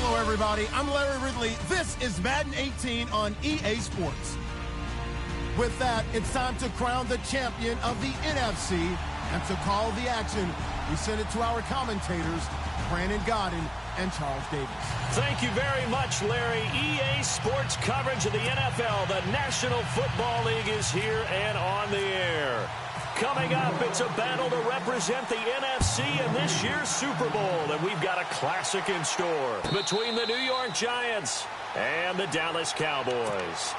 Hello, everybody. I'm Larry Ridley. This is Madden 18 on EA Sports. With that, it's time to crown the champion of the NFC. And to call the action, we send it to our commentators, Brandon Godden and Charles Davis. Thank you very much, Larry. EA Sports coverage of the NFL. The National Football League is here and on the air. Coming up, it's a battle to represent the NFC in this year's Super Bowl. And we've got a classic in store between the New York Giants and the Dallas Cowboys.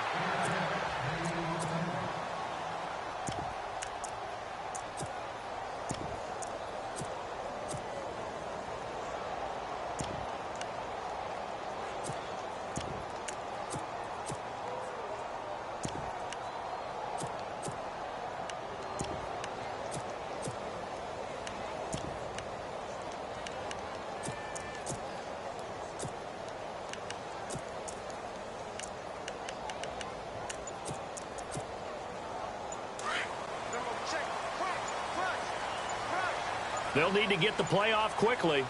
They'll need to get the play off quickly.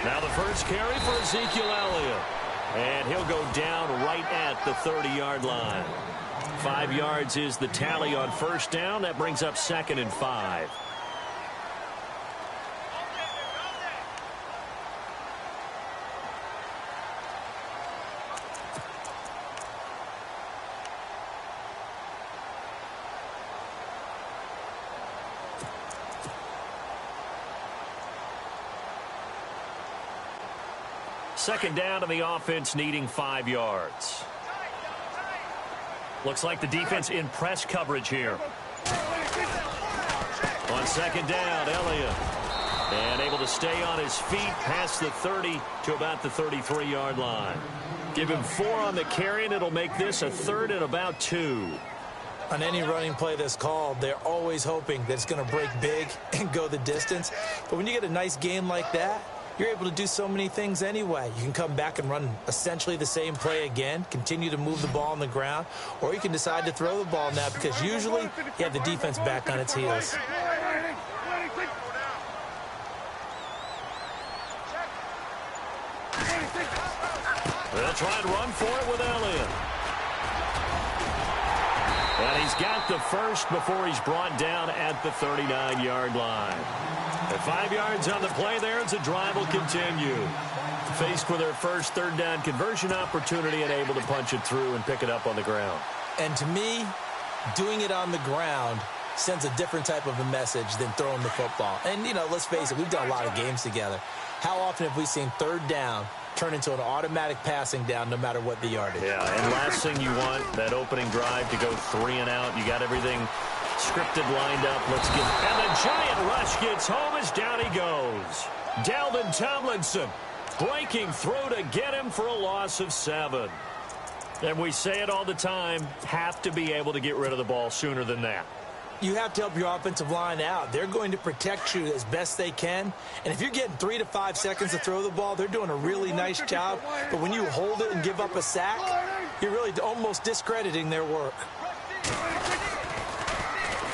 Now the first carry for Ezekiel Elliott. And he'll go down right at the 30-yard line. 5 yards is the tally on first down. That brings up 2nd and 5. Second down to the offense, needing 5 yards. Looks like the defense in press coverage here. On second down, Elliott. And able to stay on his feet past the 30 to about the 33-yard line. Give him 4 on the carry, and it'll make this a 3rd and about 2. On any running play that's called, they're always hoping that it's going to break big and go the distance. But when you get a nice game like that, you're able to do so many things anyway. You can come back and run essentially the same play again, continue to move the ball on the ground, or you can decide to throw the ball now because usually you have the defense back on its heels. They'll try and run for it with Elliott. And he's got the first before he's brought down at the 39-yard line. At 5 yards on the play there, as the drive will continue. Faced with their first third down conversion opportunity and able to punch it through and pick it up on the ground. And to me, doing it on the ground sends a different type of a message than throwing the football. And, you know, let's face it, we've done a lot of games together. How often have we seen third down turn into an automatic passing down no matter what the yardage? Yeah, and last thing you want, that opening drive to go 3 and out. You got everything scripted, lined up. Let's get, and the giant rush gets home as down he goes. Dalvin Tomlinson breaking through to get him for a loss of 7. And we say it all the time, have to be able to get rid of the ball sooner than that. You have to help your offensive line out. They're going to protect you as best they can. And if you're getting 3 to 5 seconds to throw the ball, they're doing a really nice job. But when you hold it and give up a sack, you're really almost discrediting their work.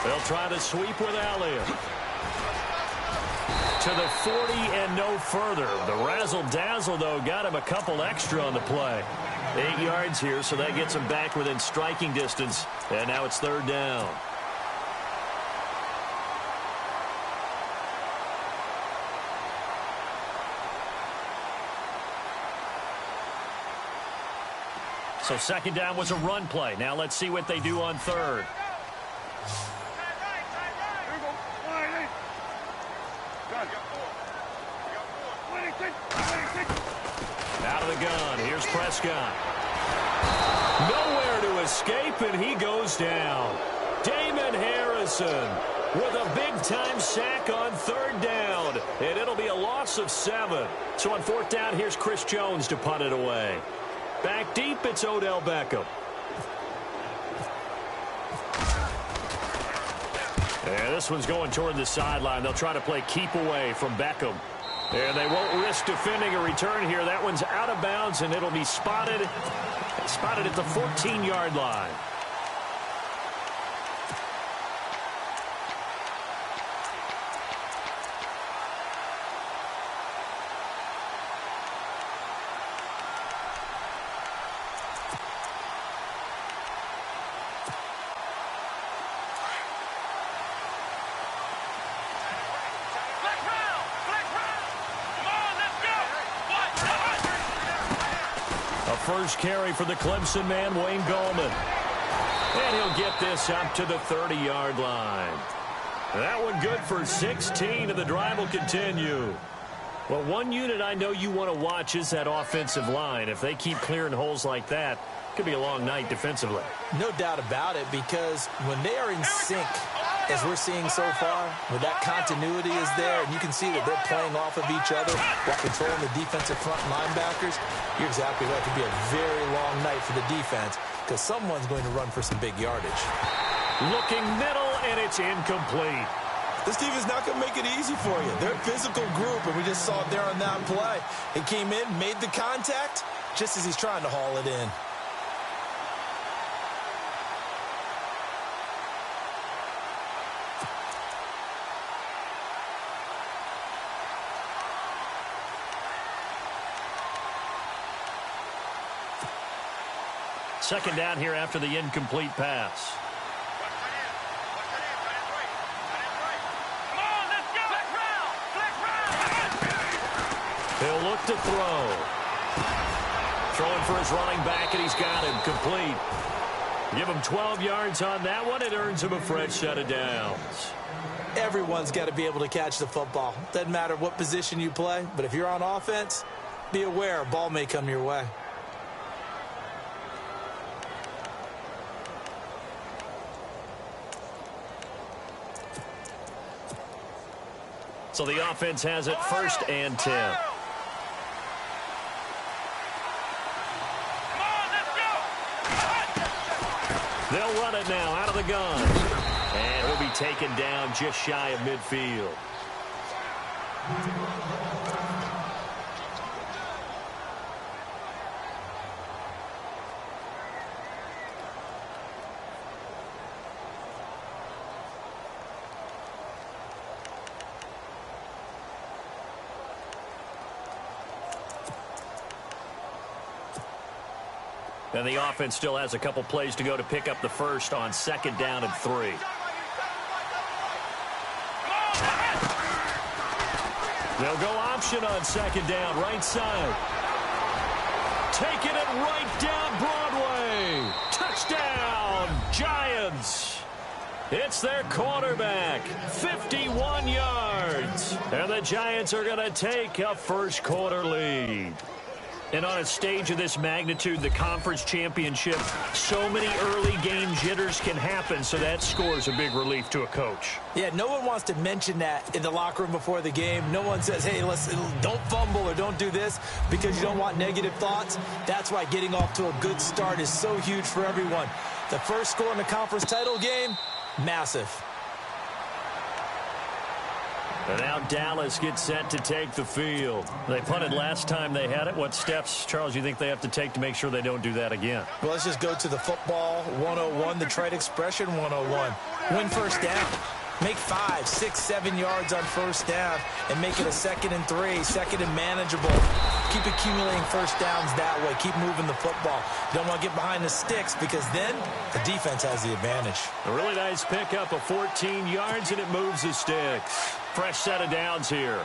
They'll try to sweep with Elliott. To the 40 and no further. The razzle-dazzle, though, got him a couple extra on the play. 8 yards here, so that gets him back within striking distance. And now it's third down. So second down was a run play. Now let's see what they do on third. Out of the gun. Here's Prescott. Nowhere to escape, and he goes down. Damon Harrison with a big-time sack on third down. And it'll be a loss of 7. So on fourth down, here's Chris Jones to punt it away. Back deep, it's Odell Beckham. And this one's going toward the sideline. They'll try to play keep away from Beckham. And they won't risk defending a return here. That one's out of bounds, and it'll be spotted at the 14-yard line. first carry for the Clemson man, Wayne Gallman. And he'll get this up to the 30-yard line. That one good for 16, and the drive will continue. Well, one unit I know you want to watch is that offensive line. If they keep clearing holes like that, it could be a long night defensively. No doubt about it, because when they are in sync, as we're seeing so far, when that continuity is there, and you can see that they're playing off of each other while controlling the defensive front linebackers, you're exactly right. It could be a very long night for the defense because someone's going to run for some big yardage. Looking middle, and it's incomplete. This defense is not going to make it easy for you. They're a physical group, and we just saw it there on that play. He came in, made the contact, just as he's trying to haul it in. Second down here after the incomplete pass. He'll look to throw. Throwing for his running back, and he's got him complete. Give him 12 yards on that one. It earns him a fresh set of downs. Everyone's got to be able to catch the football. Doesn't matter what position you play, but if you're on offense, be aware a ball may come your way. So the offense has it 1st and 10. They'll run it now out of the gun. And he'll be taken down just shy of midfield. And the offense still has a couple plays to go to pick up the first on 2nd down and 3. They'll go option on 2nd down, right side. Taking it right down Broadway. Touchdown, Giants. It's their quarterback, 51 yards. And the Giants are going to take a first quarter lead. And on a stage of this magnitude, the conference championship, so many early game jitters can happen, so that score's a big relief to a coach. Yeah, no one wants to mention that in the locker room before the game. No one says, hey, listen, don't fumble or don't do this because you don't want negative thoughts. That's why getting off to a good start is so huge for everyone. The first score in the conference title game, massive. And now Dallas gets set to take the field. They punted last time they had it. What steps, Charles, you think they have to take to make sure they don't do that again? Well, let's just go to the football 101, the trade expression 101. Win first down. Make 5, 6, 7 yards on first down and make it a 2nd and 3, 2nd and manageable. Keep accumulating first downs that way. Keep moving the football. You don't want to get behind the sticks because then the defense has the advantage. A really nice pickup of 14 yards, and it moves the sticks. Fresh set of downs here.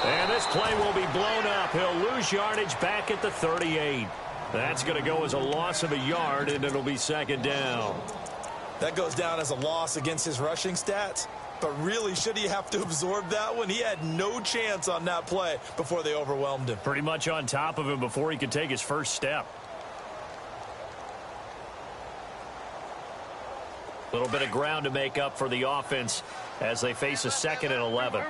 And this play will be blown up. He'll lose yardage back at the 38. That's going to go as a loss of a yard, and it'll be 2nd down. That goes down as a loss against his rushing stats. But really, should he have to absorb that one? He had no chance on that play before they overwhelmed him. Pretty much on top of him before he could take his first step. A little bit of ground to make up for the offense as they face a 2nd and 11.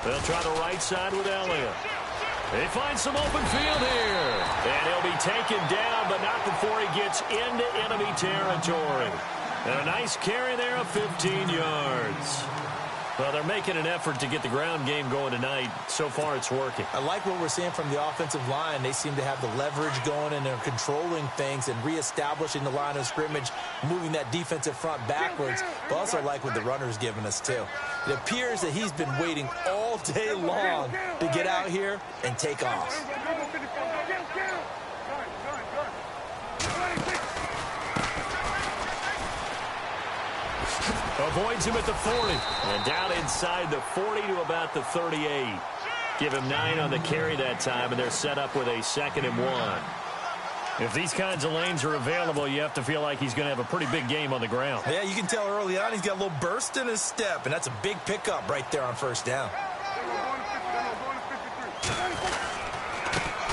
They'll try the right side with Elliott. They find some open field here. And he'll be taken down, but not before he gets into enemy territory. And a nice carry there of 15 yards. Well, they're making an effort to get the ground game going tonight. So far, it's working. I like what we're seeing from the offensive line. They seem to have the leverage going, and they're controlling things and reestablishing the line of scrimmage, moving that defensive front backwards. But also like what the runner's giving us, too. It appears that he's been waiting all day long to get out here and take off. Avoids him at the 40. And down inside the 40 to about the 38. Give him 9 on the carry that time, and they're set up with a 2nd and 1. If these kinds of lanes are available, you have to feel like he's going to have a pretty big game on the ground. Yeah, you can tell early on he's got a little burst in his step, and that's a big pickup right there on first down.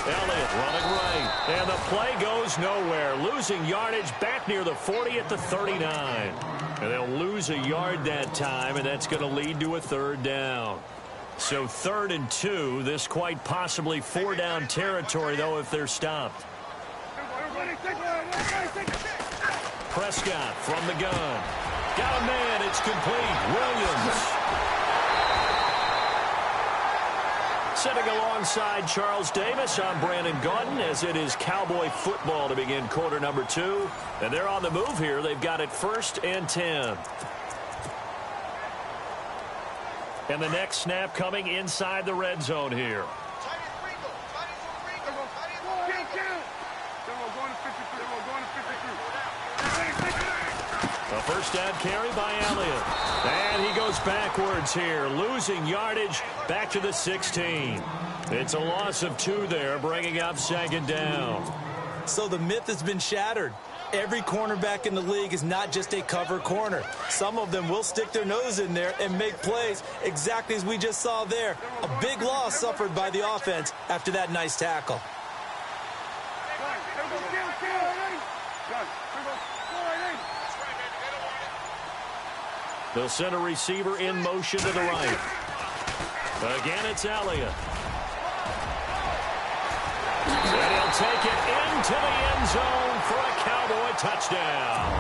Elliott running right, and the play goes nowhere. Losing yardage back near the 40 at the 39. And they'll lose a yard that time, and that's going to lead to a 3rd down. So 3rd and 2, this quite possibly 4-down territory, though, if they're stopped. Prescott from the gun. Got a man. It's complete. Williams. Sitting alongside Charles Davis, I'm Brandon Gaudin, as it is Cowboy football to begin quarter number 2. And they're on the move here. They've got it 1st and 10. And the next snap coming inside the red zone here. A 1st down carry by Elliott. And he goes backwards here, losing yardage back to the 16. It's a loss of 2 there, bringing up 2nd down. So the myth has been shattered. Every cornerback in the league is not just a cover corner. Some of them will stick their nose in there and make plays exactly as we just saw there. A big loss suffered by the offense after that nice tackle. They'll send a receiver in motion to the right. Again, it's Elliott. And he'll take it into the end zone for a Cowboy touchdown.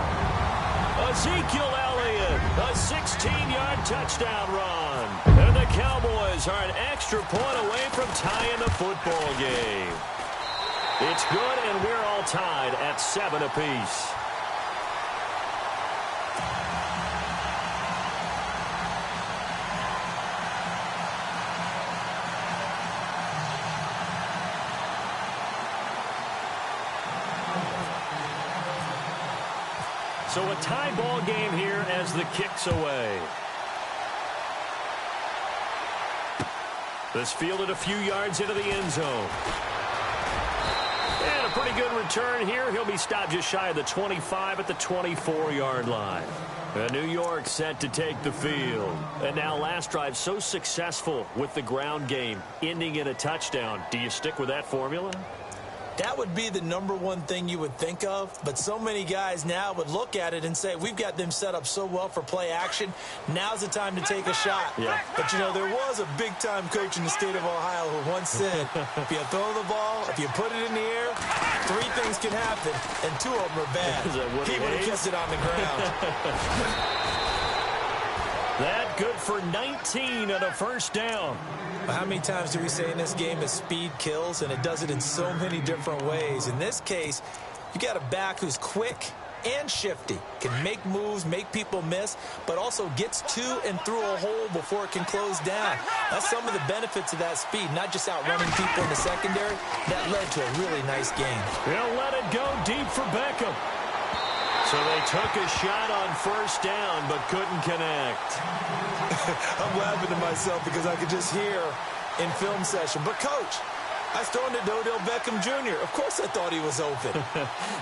Ezekiel Elliott, a 16-yard touchdown run. And the Cowboys are an extra point away from tying the football game. It's good, and we're all tied at 7 apiece. So a tie ball game here as the kick's away. This fielded a few yards into the end zone. And a pretty good return here. He'll be stopped just shy of the 25 at the 24-yard line. And New York set to take the field. And now last drive so successful with the ground game, ending in a touchdown. Do you stick with that formula? That would be the #1 thing you would think of, but so many guys now would look at it and say, we've got them set up so well for play action. Now's the time to take a shot. Yeah. But, you know, there was a big-time coach in the state of Ohio who once said, if you throw the ball, if you put it in the air, 3 things can happen, and 2 of them are bad. He would have kept it on the ground. That good for 19 and a 1st down. How many times do we say in this game that speed kills, and it does it in so many different ways? In this case, you got a back who's quick and shifty, can make moves, make people miss, but also gets to and through a hole before it can close down. That's some of the benefits of that speed, not just outrunning people in the secondary. That led to a really nice game. They'll let it go deep for Beckham. So they took a shot on 1st down, but couldn't connect. I'm laughing to myself because I could just hear in film session, but coach, I was throwing to Odell Beckham Jr. Of course I thought he was open.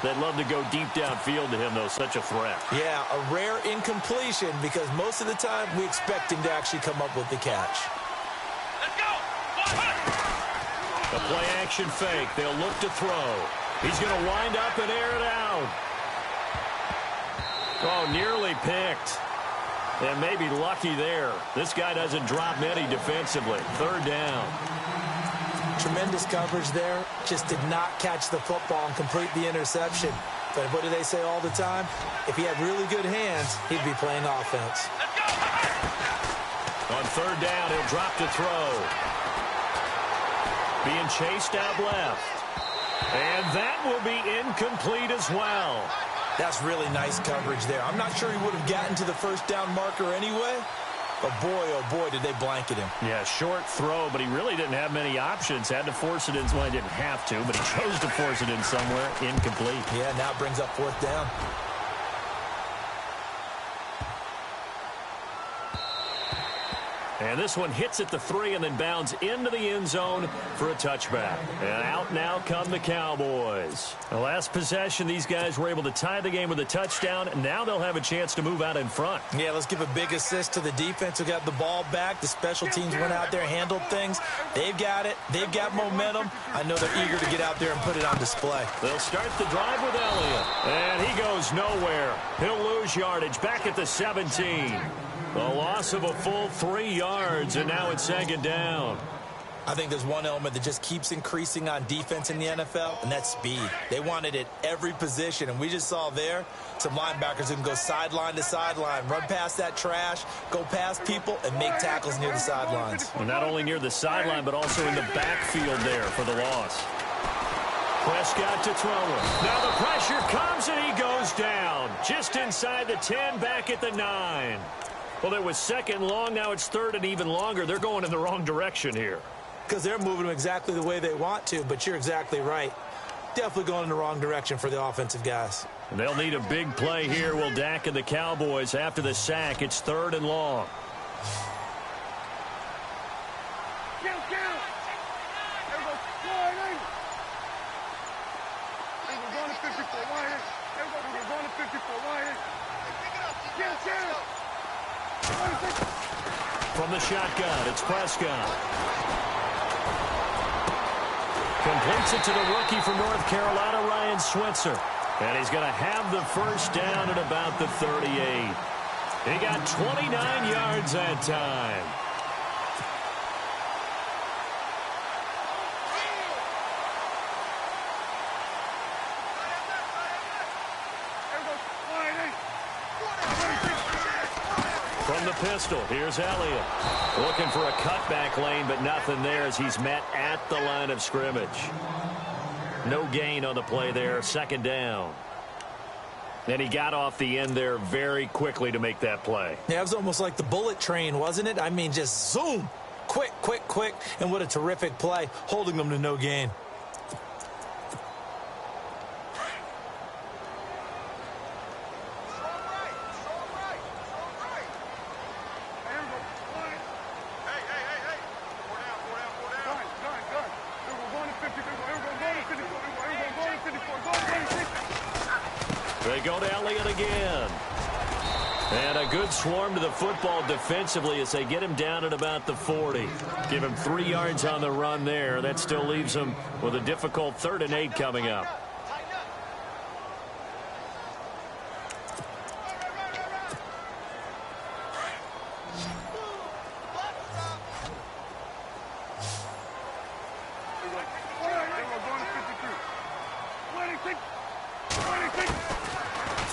They'd love to go deep downfield to him, though. Such a threat. Yeah, a rare incompletion because most of the time we expect him to actually come up with the catch. Let's go! A play-action fake. They'll look to throw. He's going to wind up and air it out. Oh, nearly picked. And maybe lucky there. This guy doesn't drop many defensively. 3rd down. Tremendous coverage there. Just did not catch the football and complete the interception. But what do they say all the time? If he had really good hands, he'd be playing offense. On 3rd down, he'll drop to throw. Being chased out left. And that will be incomplete as well. That's really nice coverage there. I'm not sure he would have gotten to the 1st down marker anyway, but boy, oh boy, did they blanket him. Yeah, short throw, but he really didn't have many options. Had to force it in. Well, he didn't have to, but he chose to force it in somewhere. Incomplete. Yeah, now brings up 4th down. And this one hits at the 3 and then bounds into the end zone for a touchback. And out now come the Cowboys. The last possession, these guys were able to tie the game with a touchdown, and now they'll have a chance to move out in front. Yeah, let's give a big assist to the defense who got the ball back. The special teams went out there, handled things. They've got it. They've got momentum. I know they're eager to get out there and put it on display. They'll start the drive with Elliott. And he goes nowhere. He'll lose yardage back at the 17. A loss of a full 3 yards, and now it's 2nd down. I think there's one element that just keeps increasing on defense in the NFL, and that's speed. They want it at every position, and we just saw there some linebackers who can go sideline to sideline, run past that trash, go past people, and make tackles near the sidelines. And not only near the sideline, but also in the backfield there for the loss. Prescott to throw it. Now the pressure comes, and he goes down. Just inside the 10, back at the 9. Well, it was 2nd long. Now it's 3rd and even longer. They're going in the wrong direction here. Because they're moving them exactly the way they want to, but you're exactly right. Definitely going in the wrong direction for the offensive guys. And they'll need a big play here, will Dak and the Cowboys after the sack. It's 3rd and long. From the shotgun, it's Prescott. Completes it to the rookie from North Carolina, Ryan Switzer. And he's going to have the first down at about the 38. He got 29 yards that time. From the pistol, here's Elliott. Looking for a cutback lane, but nothing there as he's met at the line of scrimmage. No gain on the play there, 2nd down. And he got off the end there very quickly to make that play. Yeah, it was almost like the bullet train, wasn't it? I mean, just zoom. Quick, quick, quick. And what a terrific play, holding them to no gain. They go to Elliott again. And a good swarm to the football defensively as they get him down at about the 40. Give him 3 yards on the run there. That still leaves him with a difficult 3rd and 8 coming up.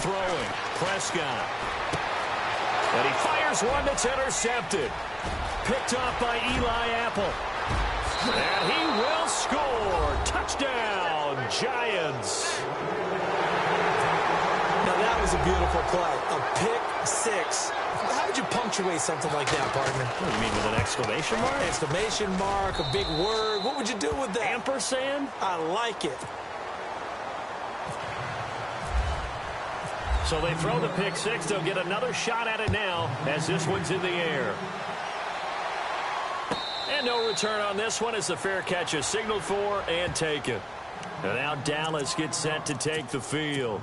Throwing, Prescott. And he fires one that's intercepted. Picked off by Eli Apple. And he will score. Touchdown, Giants. Now that was a beautiful play. A pick 6. How would you punctuate something like that, partner? What do you mean, with an exclamation mark? Exclamation mark, a big word. What would you do with that? Ampersand? I like it. So they throw the pick 6. They'll get another shot at it now as this one's in the air. And no return on this one as the fair catch is signaled for and taken. And now Dallas gets set to take the field.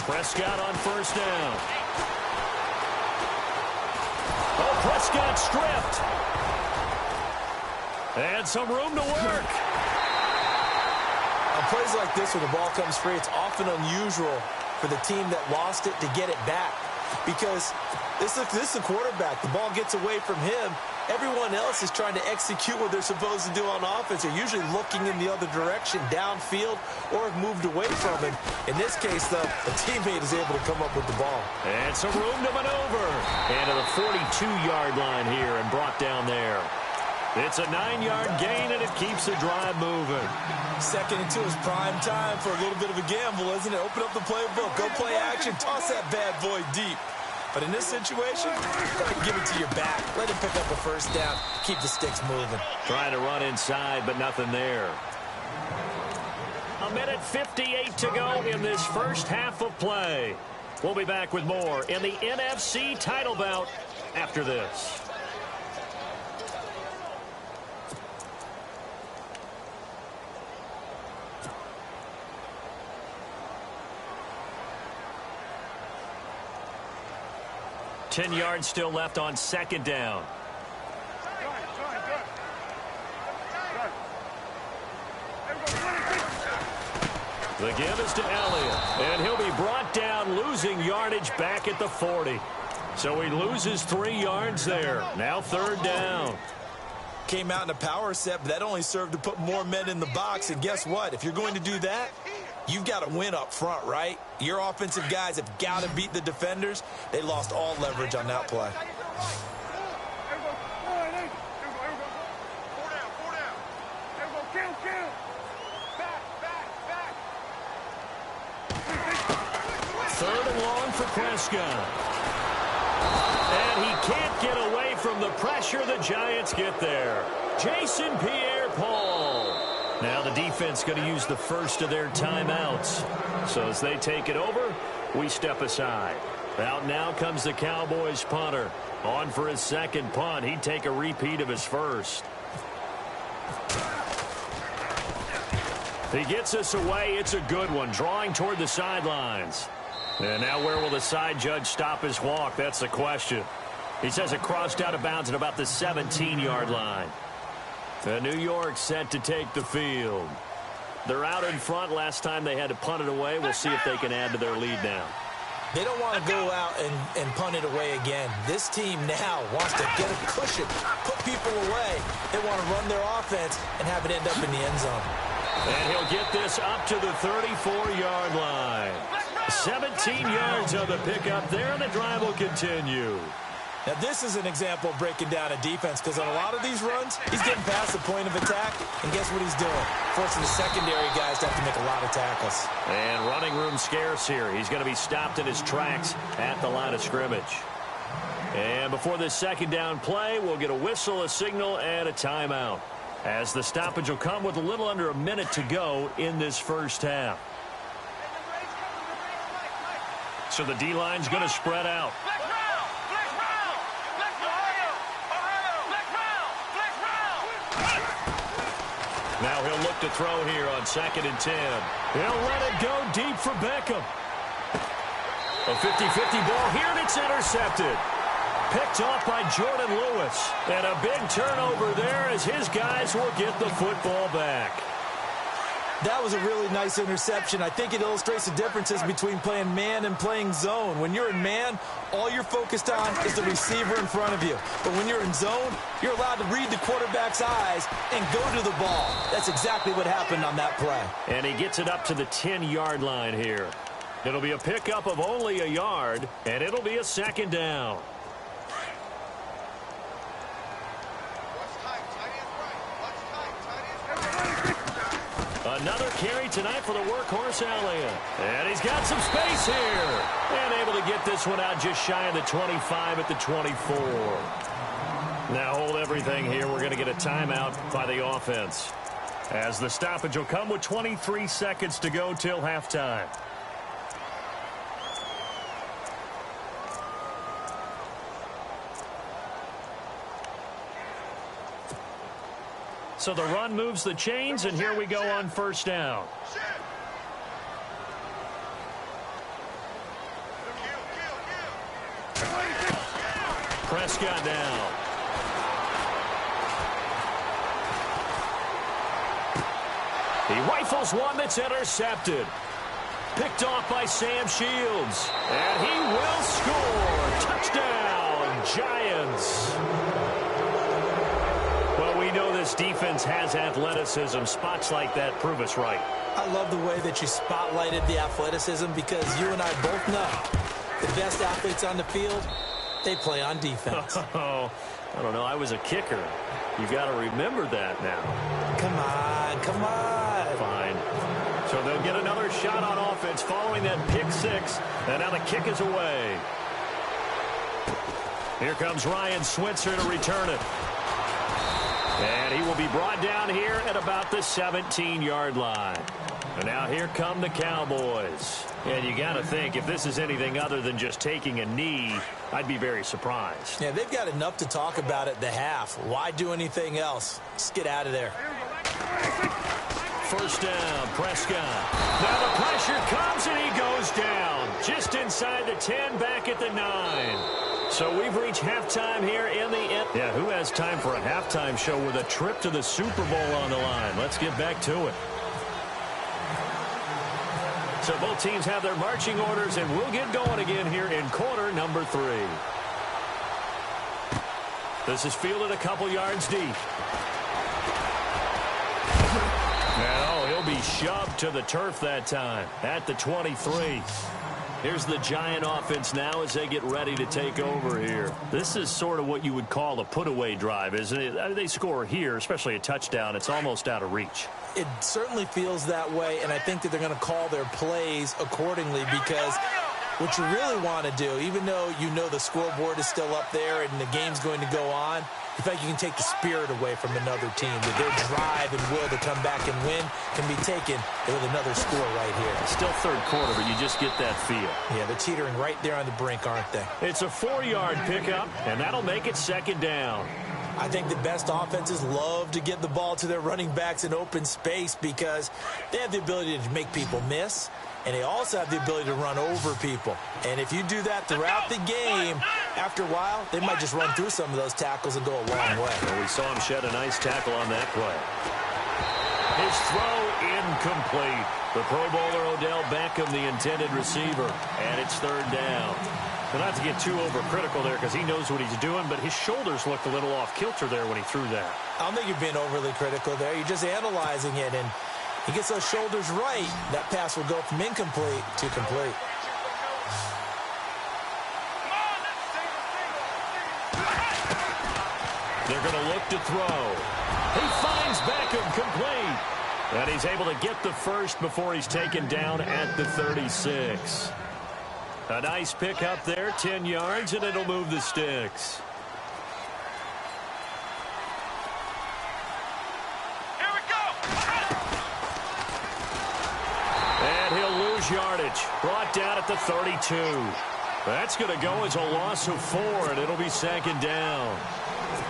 Prescott on first down. Oh, Prescott stripped. And some room to work. On plays like this where the ball comes free, it's often unusual for the team that lost it to get it back. Because this is the quarterback. The ball gets away from him. Everyone else is trying to execute what they're supposed to do on offense. They're usually looking in the other direction, downfield, or have moved away from him. In this case, though, a teammate is able to come up with the ball. And some room to maneuver. And to the 42-yard line here and brought down there. It's a 9-yard gain, and it keeps the drive moving. 2nd and 2 is prime time for a little bit of a gamble, isn't it? Open up the playbook, go play action, toss that bad boy deep. But in this situation, go ahead and give it to your back. Let him pick up a first down. Keep the sticks moving. Trying to run inside, but nothing there. 1:58 to go in this first half of play. We'll be back with more in the NFC title bout after this. Ten yards still left on 2nd down. The give is to Elliott, and he'll be brought down, losing yardage back at the 40. So he loses 3 yards there. Now 3rd down. Came out in a power set, but that only served to put more men in the box. And guess what? If you're going to do that, you've got to win up front, right? Your offensive guys have got to beat the defenders. They lost all leverage on that play. Third and long for Prescott. And he can't get away from the pressure. The Giants get there. Jason Pierre-Paul. Now the defense going to use the first of their timeouts. So as they take it over, we step aside. Out now comes the Cowboys punter. On for his 2nd punt. He'd take a repeat of his first. He gets us away. It's a good one. Drawing toward the sidelines. And now where will the side judge stop his walk? That's the question. He says it crossed out of bounds at about the 17-yard line. New York set to take the field. They're out in front. Last time they had to punt it away. We'll see if they can add to their lead now. They don't want to go out and punt it away again. This team now wants to get a cushion, put people away. They want to run their offense and have it end up in the end zone. And he'll get this up to the 34-yard line. 17 yards on the pickup there, and the drive will continue. Now, this is an example of breaking down a defense, because on a lot of these runs, he's getting past the point of attack, and guess what he's doing? Forcing the secondary guys to have to make a lot of tackles. And running room scarce here. He's going to be stopped in his tracks at the line of scrimmage. And before this 2nd down play, we'll get a whistle, a signal, and a timeout, as the stoppage will come with a little under a minute to go in this first half. So the D-line's going to spread out. Now he'll look to throw here on 2nd and 10. He'll let it go deep for Beckham. A 50-50 ball here, and it's intercepted. Picked off by Jordan Lewis. And a big turnover there as his guys will get the football back. That was a really nice interception. I think it illustrates the differences between playing man and playing zone. When you're in man, all you're focused on is the receiver in front of you. But when you're in zone, you're allowed to read the quarterback's eyes and go to the ball. That's exactly what happened on that play. And he gets it up to the 10-yard line here. It'll be a pickup of only a yard, and it'll be a 2nd down. Another carry tonight for the workhorse Elliott. And he's got some space here. And able to get this one out just shy of the 25 at the 24. Now hold everything here. We're going to get a timeout by the offense, as the stoppage will come with 23 seconds to go till halftime. So the run moves the chains, and here we go on 1st down. Prescott now. He rifles one that's intercepted. Picked off by Sam Shields. And he will score. Touchdown, Giants. Well, we know this defense has athleticism. Spots like that prove us right. I love the way that you spotlighted the athleticism, because you and I both know the best athletes on the field, They play on defense. Oh, I don't know. I was a kicker. You got to remember that now. Come on, come on. Fine. So they'll get another shot on offense following that pick six. And now the kick is away. Here comes Ryan Switzer to return it. And he will be brought down here at about the 17-yard line. And now here come the Cowboys. And you got to think, if this is anything other than just taking a knee, I'd be very surprised. Yeah, they've got enough to talk about at the half. Why do anything else? Just get out of there. First down, Prescott. Now the pressure comes and he goes down. Just inside the 10, back at the 9. So we've reached halftime here in the end. Yeah, who has time for a halftime show with a trip to the Super Bowl on the line? Let's get back to it. So both teams have their marching orders, and we'll get going again here in quarter number 3. This is fielded a couple yards deep. Now he'll be shoved to the turf that time at the 23. Here's the Giant offense now as they get ready to take over here. This is sort of what you would call a put-away drive, isn't it? They score here, especially a touchdown. It's almost out of reach. It certainly feels that way, and I think that they're going to call their plays accordingly, because what you really want to do, even though you know the scoreboard is still up there and the game's going to go on, in fact, you can take the spirit away from another team. That their drive and will to come back and win can be taken with another score right here. Still third quarter, but you just get that feel. Yeah, they're teetering right there on the brink, aren't they? It's a 4-yard pickup, and that'll make it second down. I think the best offenses love to get the ball to their running backs in open space because they have the ability to make people miss, and they also have the ability to run over people. And if you do that throughout the game, after a while, they might just run through some of those tackles and go a long way. Well, we saw him shed a nice tackle on that play. His throw incomplete. The Pro Bowler Odell Beckham, the intended receiver, and it's third down. So not to get too overcritical there because he knows what he's doing, but his shoulders looked a little off kilter there when he threw that. I don't think you're being overly critical there. You're just analyzing it, and he gets those shoulders right. That pass will go from incomplete to complete. They're going to look to throw. He finds Beckham complete. And he's able to get the first before he's taken down at the 36. A nice pick up there, 10 yards, and it'll move the sticks. Here we go. And he'll lose yardage. Brought down at the 32. That's going to go as a loss of 4, and it'll be second down.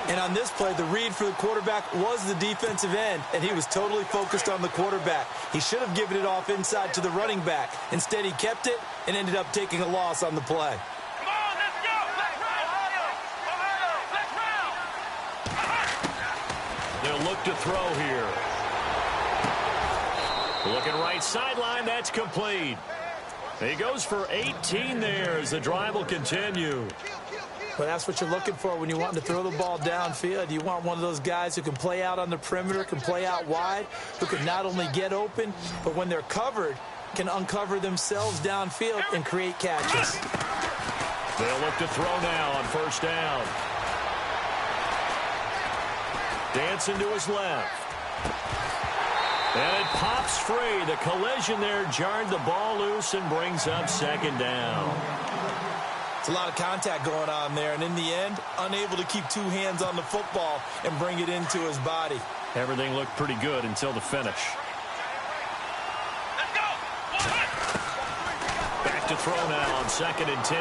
And on this play, the read for the quarterback was the defensive end, and he was totally focused on the quarterback. He should have given it off inside to the running back. Instead, he kept it and ended up taking a loss on the play. Come on, let's go. Ohio. They'll look to throw here. Looking right sideline, that's complete. He goes for 18 there as the drive will continue. Well, that's what you're looking for when you want to throw the ball downfield. You want one of those guys who can play out on the perimeter, can play out wide, who can not only get open, but when they're covered, can uncover themselves downfield and create catches. They'll look to throw now on first down. Dancing to his left. And it pops free. The collision there jarred the ball loose and brings up second down. It's a lot of contact going on there, and in the end, unable to keep two hands on the football and bring it into his body. Everything looked pretty good until the finish. Let's go. Back to throw now on second and 10.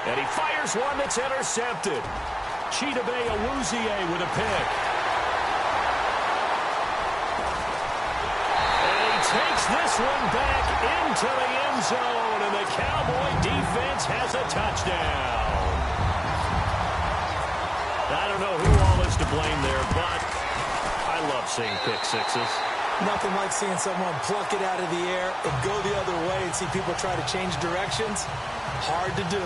And he fires one that's intercepted. Chidobe Awuzie with a pick. Takes this one back into the end zone, and the Cowboy defense has a touchdown. I don't know who all is to blame there, but I love seeing pick sixes. Nothing like seeing someone pluck it out of the air and go the other way and see people try to change directions. Hard to do.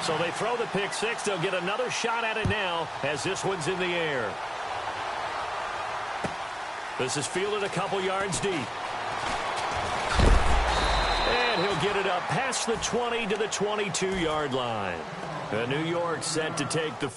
So they throw the pick six. They'll get another shot at it now as this one's in the air. This is fielded a couple yards deep. And he'll get it up past the 20 to the 22-yard line. New York set to take the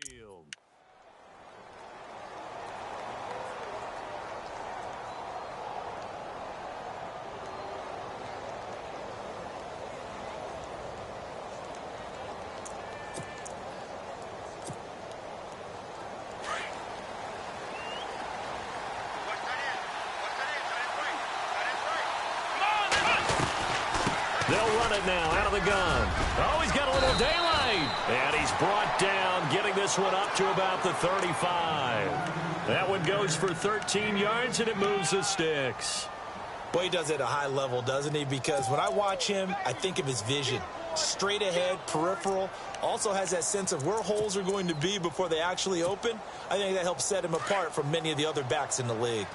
field. They'll run it now out of the gun. Oh, he's got a little daylight. And he's brought down, getting this one up to about the 35. That one goes for 13 yards, and it moves the sticks. Boy, he does it at a high level, doesn't he? Because when I watch him, I think of his vision. Straight ahead, peripheral. Also has that sense of where holes are going to be before they actually open. I think that helps set him apart from many of the other backs in the league.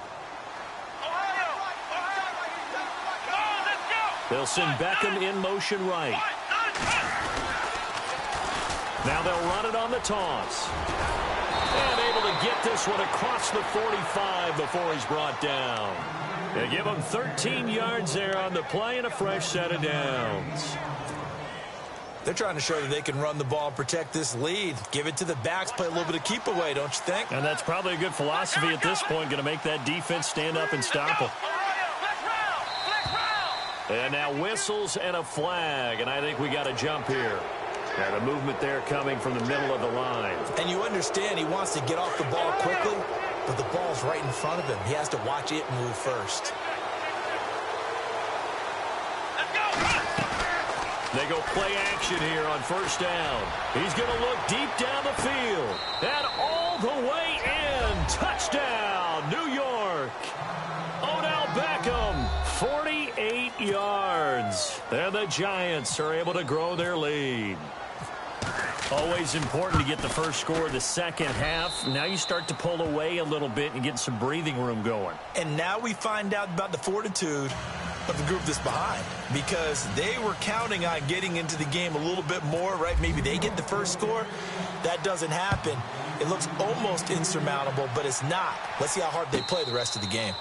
They'll send Beckham in motion right. Now they'll run it on the toss. And able to get this one across the 45 before he's brought down. They give him 13 yards there on the play and a fresh set of downs. They're trying to show that they can run the ball and protect this lead. Give it to the backs, play a little bit of keep away, don't you think? And that's probably a good philosophy at this point, going to make that defense stand up and stop them. And now whistles and a flag, and I think we got a jump here. Now the movement there coming from the middle of the line. And you understand he wants to get off the ball quickly, but the ball's right in front of him. He has to watch it move first. They go play action here on first down. He's going to look deep down the field. And all the way in. Touchdown, New York. Odell Beckham, 48 yards. And the Giants are able to grow their lead. Always important to get the first score of the second half. Now you start to pull away a little bit and get some breathing room going. And now we find out about the fortitude of the group that's behind, because they were counting on getting into the game a little bit more, right? Maybe they get the first score. That doesn't happen. It looks almost insurmountable, but it's not. Let's see how hard they play the rest of the game.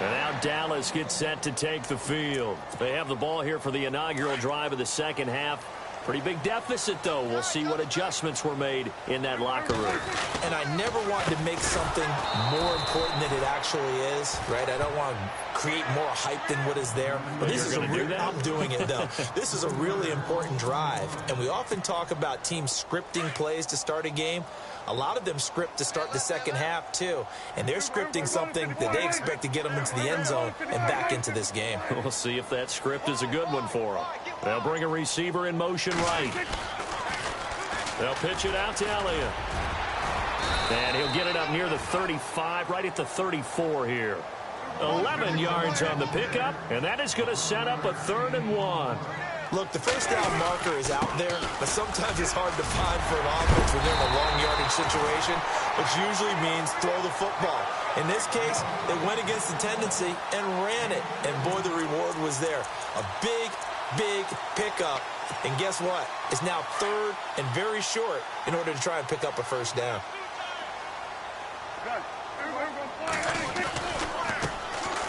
And now Dallas gets set to take the field. They have the ball here for the inaugural drive of the second half. Pretty big deficit, though. We'll see what adjustments were made in that locker room. And I never want to make something more important than it actually is, right? I don't want to create more hype than what is there. But this is I'm doing it, though. This is a really important drive. And we often talk about teams scripting plays to start a game. A lot of them script to start the second half, too. And they're scripting something that they expect to get them into the end zone and back into this game. We'll see if that script is a good one for them. They'll bring a receiver in motion right. They'll pitch it out to Elliott. And he'll get it up near the 35, right at the 34 here. 11 yards on the pickup, and that is going to set up a 3rd and 1. Look, the first down marker is out there, but sometimes it's hard to find for an offense when they're in a long yardage situation, which usually means throw the football. In this case, they went against the tendency and ran it, and boy, the reward was there. A big pickup, and guess what? It's now 3rd and very short in order to try and pick up a first down.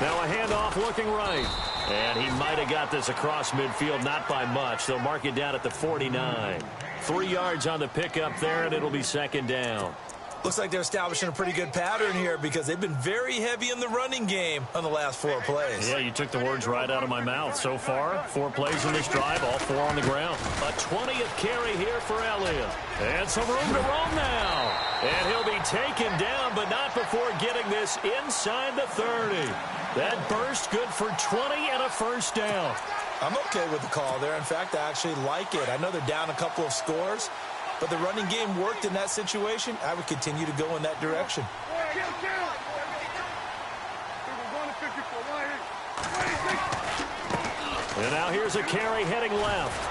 Now a handoff looking right. And he might have got this across midfield, not by much. They'll mark it down at the 49. 3 yards on the pickup there, and it'll be 2nd down. Looks like they're establishing a pretty good pattern here because they've been very heavy in the running game on the last 4 plays. Yeah, you took the words right out of my mouth. So far, 4 plays in this drive, all 4 on the ground. A 20th carry here for Elliott. And some room to roam now. And he'll be taken down, but not before getting this inside the 30. That burst good for 20 and a first down. I'm okay with the call there. In fact, I actually like it. I know they're down a couple of scores, but the running game worked in that situation. I would continue to go in that direction. And now here's a carry heading left.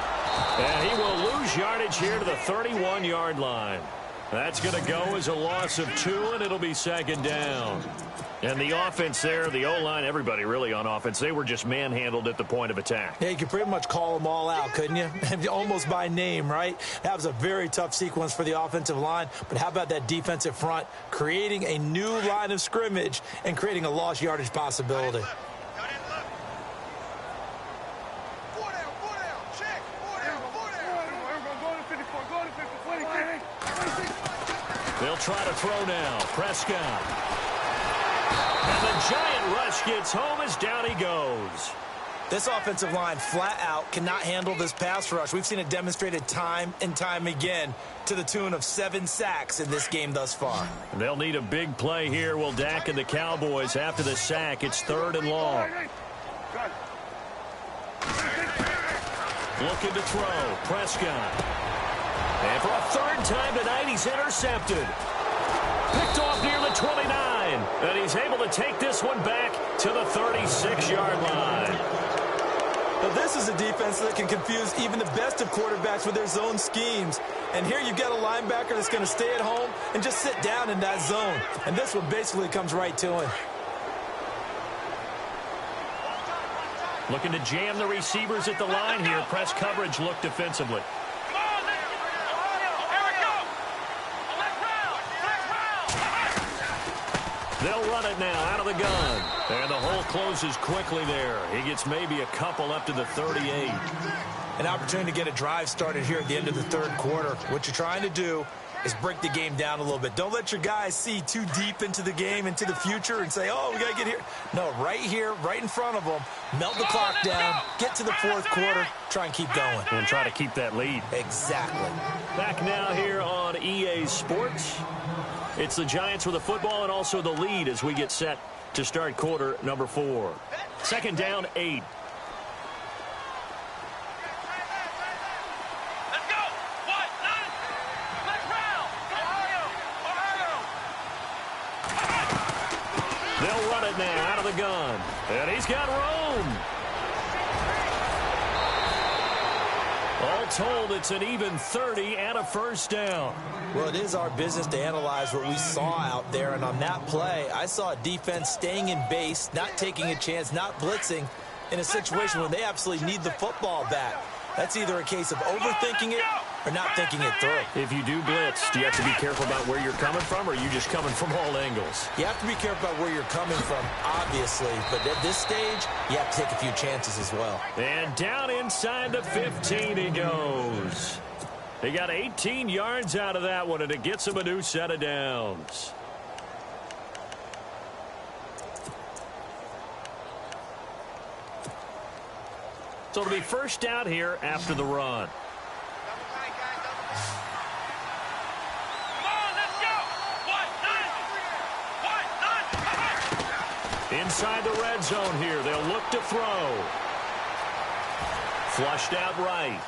And he will lose yardage here to the 31-yard line. That's going to go as a loss of 2, and it'll be second down. And the offense there, the O-line, everybody really on offense, they were just manhandled at the point of attack. Yeah, you could pretty much call them all out, couldn't you? Almost by name, right? That was a very tough sequence for the offensive line. But how about that defensive front creating a new line of scrimmage and creating a lost yardage possibility? They'll try to throw now. Prescott. And the giant rush gets home as down he goes. This offensive line flat out cannot handle this pass rush. We've seen it demonstrated time and time again to the tune of 7 sacks in this game thus far. They'll need a big play here. Will Dak and the Cowboys after the sack. It's 3rd and long. Looking to throw. Prescott. And for a 3rd time tonight, he's intercepted. Picked off near the 29. And he's able to take this one back to the 36-yard line. Now, this is a defense that can confuse even the best of quarterbacks with their zone schemes. And here you've got a linebacker that's going to stay at home and just sit down in that zone. And this one basically comes right to him. Looking to jam the receivers at the line here. Press coverage look defensively. They'll run it now out of the gun. And the hole closes quickly there. He gets maybe a couple up to the 38. An opportunity to get a drive started here at the end of the 3rd quarter. What you're trying to do is break the game down a little bit. Don't let your guys see too deep into the game, into the future, and say, oh, we got to get here. No, right here, right in front of them, melt the clock down, get to the 4th quarter, try and keep going. And try to keep that lead. Exactly. Back now here on EA Sports. It's the Giants with the football and also the lead as we get set to start quarter number 4. 2nd down, 8. Let's go. 1, 9. Let's round. Ohio. They'll run it now out of the gun. And he's got room. All told, it's an even 30 and a first down. Well, it is our business to analyze what we saw out there. And on that play, I saw a defense staying in base, not taking a chance, not blitzing in a situation where they absolutely need the football back. That's either a case of overthinking it or not thinking it through. If you do blitz, do you have to be careful about where you're coming from, or are you just coming from all angles? You have to be careful about where you're coming from, obviously. But at this stage, you have to take a few chances as well. And down inside the 15 he goes. He got 18 yards out of that one, and it gets him a new set of downs. So it'll be first down here after the run. Come on, let's go. 1, 9. Inside the red zone here, they'll look to throw. Flushed out right.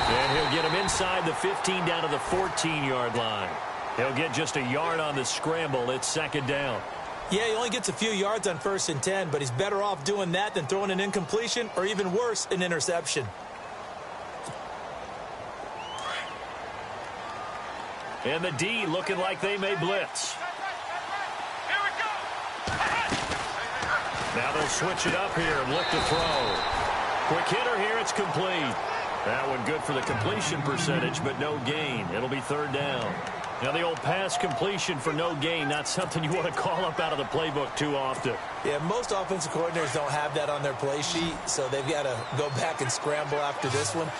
And he'll get him inside the 15 down to the 14-yard line. He'll get just a yard on the scramble. It's 2nd down. Yeah, he only gets a few yards on 1st and 10, but he's better off doing that than throwing an incompletion or even worse, an interception. And the D looking like they may blitz. Here we go. Now they'll switch it up here and look to throw. Quick hitter here, it's complete. That one good for the completion percentage, but no gain. It'll be 3rd down. Now the old pass completion for no gain, not something you want to call up out of the playbook too often. Yeah, most offensive coordinators don't have that on their play sheet, so they've got to go back and scramble after this one.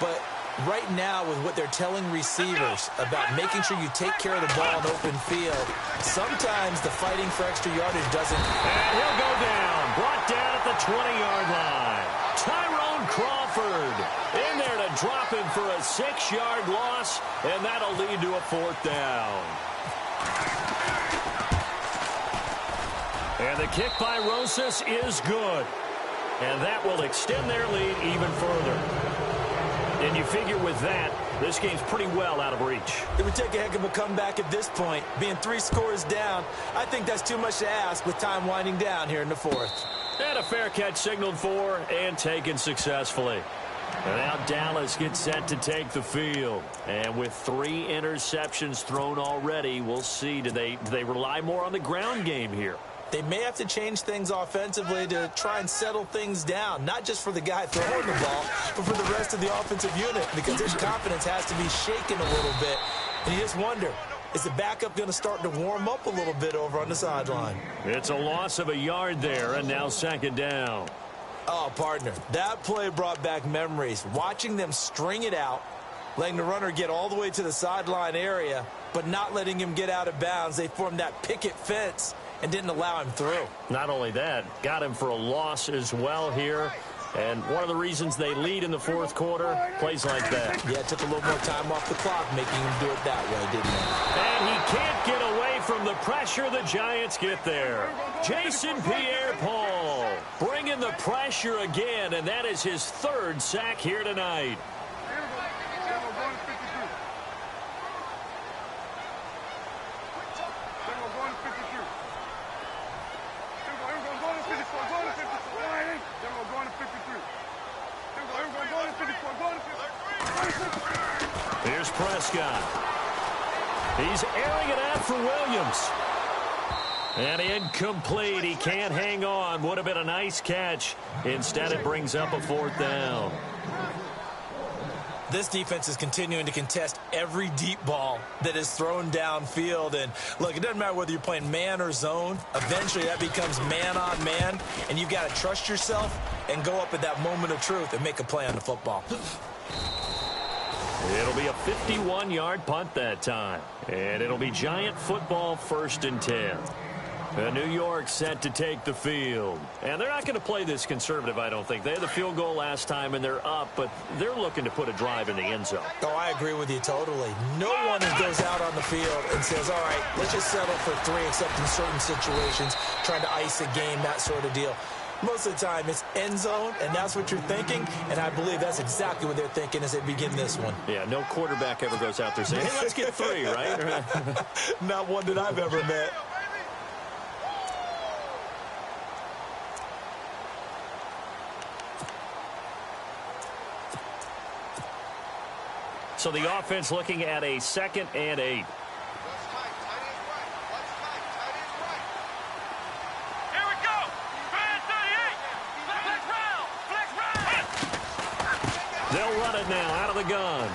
But right now with what they're telling receivers about making sure you take care of the ball in open field, sometimes the fighting for extra yardage doesn't. And he'll go down. Brought down at the 20-yard line. Tyrone Crawford in there to drop him for a 6-yard loss, and that'll lead to a 4th down. And the kick by Rosas is good. And that will extend their lead even further. And you figure with that, this game's pretty well out of reach. It would take a heck of a comeback at this point. Being 3 scores down, I think that's too much to ask with time winding down here in the 4th. And a fair catch signaled for and taken successfully. And now Dallas gets set to take the field. And with 3 interceptions thrown already, we'll see. Do they rely more on the ground game here? They may have to change things offensively to try and settle things down, not just for the guy throwing the ball, but for the rest of the offensive unit, because his confidence has to be shaken a little bit. And you just wonder, is the backup going to start to warm up a little bit over on the sideline? It's a loss of a yard there, and now 2nd down. Oh, partner, that play brought back memories. Watching them string it out, letting the runner get all the way to the sideline area, but not letting him get out of bounds. They formed that picket fence and didn't allow him through. Not only that, got him for a loss as well here. And one of the reasons they lead in the 4th quarter, plays like that. Yeah, it took a little more time off the clock making him do it that way, didn't it? And he can't get away from the pressure. The Giants get there. Jason Pierre-Paul bringing the pressure again, and that is his 3rd sack here tonight. Here's Prescott. He's airing it out for Williams. And incomplete. He can't hang on. Would have been a nice catch. Instead, it brings up a 4th down. This defense is continuing to contest every deep ball that is thrown downfield. And, look, it doesn't matter whether you're playing man or zone. Eventually, that becomes man-on-man, and you've got to trust yourself and go up at that moment of truth and make a play on the football. It'll be a 51-yard punt that time. And it'll be Giant football 1st and 10. New York set to take the field. And they're not going to play this conservative, I don't think. They had the field goal last time, and they're up, but they're looking to put a drive in the end zone. Oh, I agree with you totally. No one goes out on the field and says, all right, let's just settle for 3, except in certain situations, trying to ice a game, that sort of deal. Most of the time, it's end zone, and that's what you're thinking, and I believe that's exactly what they're thinking as they begin this one. Yeah, no quarterback ever goes out there saying, hey, let's get 3, right? Not one that I've ever met. So the offense looking at a 2nd and 8. They'll run it now out of the gun.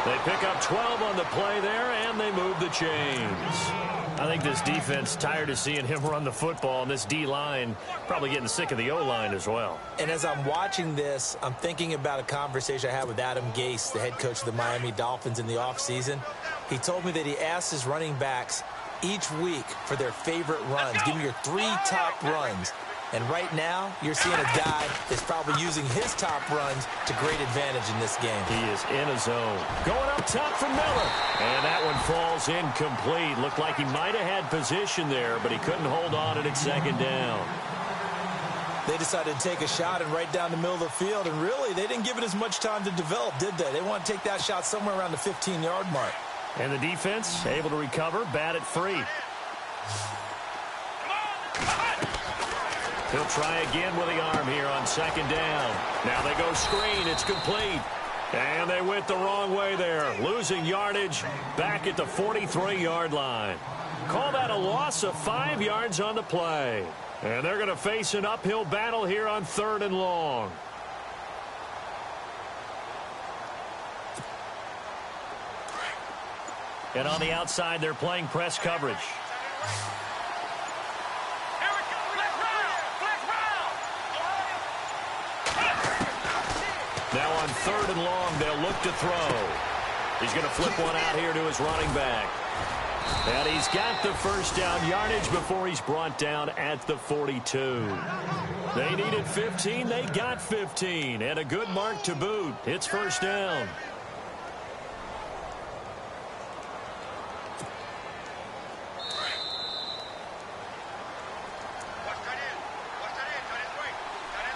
They pick up 12 on the play there, and they move the chains. I think this defense tired of seeing him run the football, and this D-line probably getting sick of the O-line as well. And as I'm watching this, I'm thinking about a conversation I had with Adam Gase, the head coach of the Miami Dolphins in the offseason. He told me that he asked his running backs each week for their favorite runs. Give me your 3 top runs. And right now, you're seeing a guy that's probably using his top runs to great advantage in this game. He is in a zone. Going up top for Miller. And that one falls incomplete. Looked like he might have had position there, but he couldn't hold on at 2nd down. They decided to take a shot and right down the middle of the field, and really, they didn't give it as much time to develop, did they? They want to take that shot somewhere around the 15-yard mark. And the defense able to recover, bat it free. He'll try again with the arm here on 2nd down. Now they go screen. It's complete. And they went the wrong way there. Losing yardage back at the 43-yard line. Call that a loss of 5 yards on the play. And they're going to face an uphill battle here on 3rd and long. And on the outside, they're playing press coverage. Now on 3rd and long, they'll look to throw. He's going to flip one out here to his running back. And he's got the first down yardage before he's brought down at the 42. They needed 15. They got 15. And a good mark to boot. It's first down.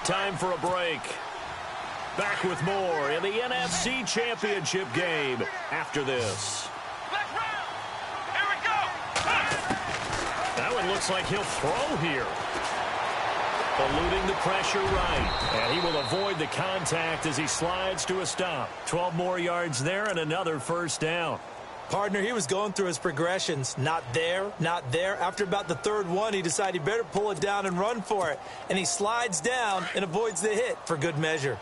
Time for a break. Back with more in the NFC Championship game after this. Here we go. That one looks like he'll throw here. Eluding the pressure right. And he will avoid the contact as he slides to a stop. 12 more yards there and another first down. Partner, he was going through his progressions. Not there, not there. After about the 3rd one, he decided he better pull it down and run for it. And he slides down and avoids the hit for good measure.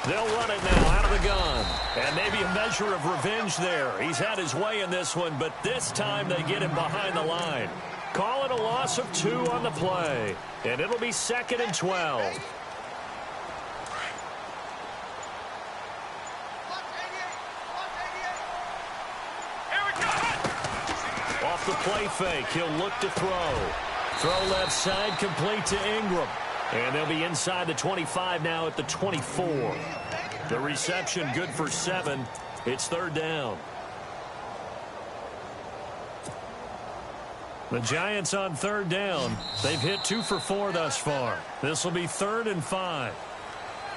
They'll run it now out of the gun. And maybe a measure of revenge there. He's had his way in this one, but this time they get him behind the line. Call it a loss of 2 on the play. And it'll be 2nd and 12. Off the play fake, he'll look to throw. Throw left side, complete to Ingram. And they'll be inside the 25 now at the 24. The reception good for 7. It's 3rd down. The Giants on 3rd down. They've hit 2 for 4 thus far. This will be 3rd and 5.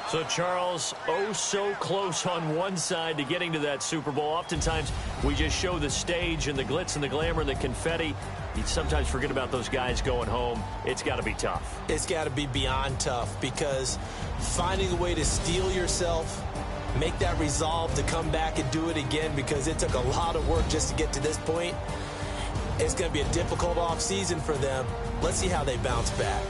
So, Charles, oh so close on one side to getting to that Super Bowl. Oftentimes, we just show the stage and the glitz and the glamour and the confetti. You sometimes forget about those guys going home. It's got to be tough. It's got to be beyond tough because finding a way to steel yourself, make that resolve to come back and do it again because it took a lot of work just to get to this point. It's going to be a difficult offseason for them. Let's see how they bounce back.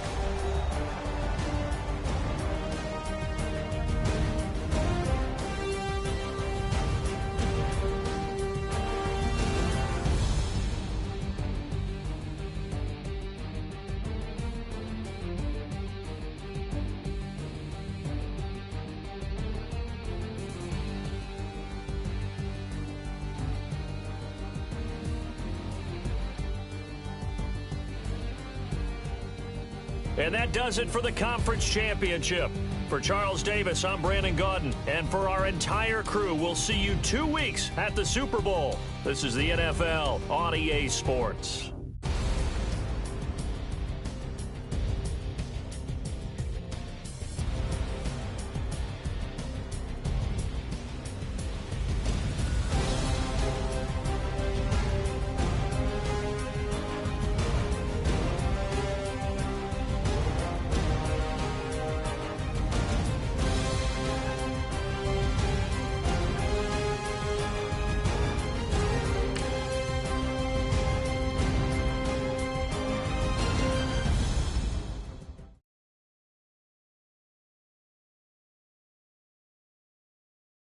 And that does it for the conference championship. For Charles Davis, I'm Brandon Gaudin. And for our entire crew, we'll see you 2 weeks at the Super Bowl. This is the NFL on EA Sports.